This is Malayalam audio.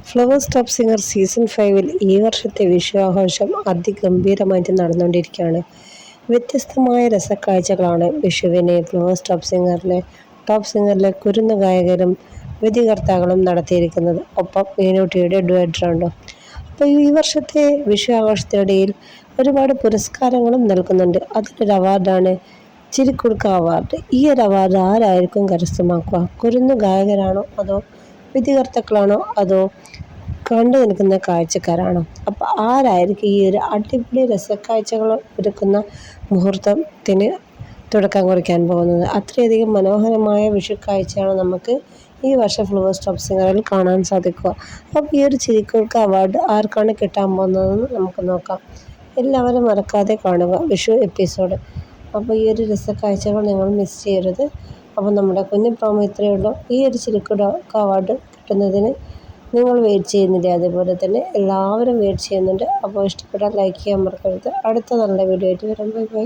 ഫ്ലവേഴ്സ് ടോപ്പ് സിംഗർ സീസൺ 5-ൽ ഈ വർഷത്തെ വിഷു ആഘോഷം അതിഗംഭീരമായിട്ട് നടന്നുകൊണ്ടിരിക്കുകയാണ്. വ്യത്യസ്തമായ രസക്കാഴ്ചകളാണ് വിഷുവിനെ ഫ്ലവേഴ്സ് ടോപ്പ് സിംഗറിലെ കുരുന്നു ഗായകരും വിധികർത്താക്കളും നടത്തിയിരിക്കുന്നത്. ഒപ്പം മീനൂട്ടിയുടെ ഡുവറ്റ് റൗണ്ടും. അപ്പോൾ ഈ വർഷത്തെ വിഷു ആഘോഷത്തിനിടയിൽ ഒരുപാട് പുരസ്കാരങ്ങളും നൽകുന്നുണ്ട്. അതിലൊരു അവാർഡാണ് ചിരിക്കുടുക്ക അവാർഡ്. ഈ ഒരു അവാർഡ് ആരായിരിക്കും കരസ്ഥമാക്കുക? കുരുന്നു ഗായകരാണോ, അതോ വിധികർത്താക്കളാണോ, അതോ കണ്ടു നിൽക്കുന്ന കാഴ്ചക്കാരാണോ? അപ്പോൾ ആരായിരിക്കും ഈ ഒരു അടിപൊളി രസക്കാഴ്ചകൾ ഒരുക്കുന്ന മുഹൂർത്തത്തിന് തുടക്കം കുറിക്കാൻ പോകുന്നത്? അത്രയധികം മനോഹരമായ വിഷു കാഴ്ചയാണ് നമുക്ക് ഈ വർഷം ഫ്ലവേഴ്സ് ടോപ്പ് സിംഗറിൽ കാണാൻ സാധിക്കുക. അപ്പോൾ ഈ ഒരു ചിരിക്കുടുക്ക അവാർഡ് ആർക്കാണ് കിട്ടാൻ പോകുന്നതെന്ന് നമുക്ക് നോക്കാം. എല്ലാവരും മറക്കാതെ കാണുക വിഷു എപ്പിസോഡ്. അപ്പോൾ ഈ ഒരു രസക്കാഴ്ചകൾ നിങ്ങൾ മിസ് ചെയ്യരുത്. അപ്പോൾ നമ്മുടെ കുഞ്ഞു പ്രോമോ ഇത്രയേ ഉള്ളൂ. ഈ ഒരു ചിരിക്കുടുക്ക അവാർഡ് കിട്ടുന്നതിന് നിങ്ങൾ വെയിറ്റ് ചെയ്യുന്നില്ലേ? അതുപോലെ തന്നെ എല്ലാവരും വെയിറ്റ് ചെയ്യുന്നുണ്ട്. അപ്പോൾ ഇഷ്ടപ്പെട്ടാൽ ലൈക്ക് ചെയ്യാൻ മറക്കരുത്. അടുത്ത നല്ല വീഡിയോ ആയിട്ട് വരാം. Bye bye.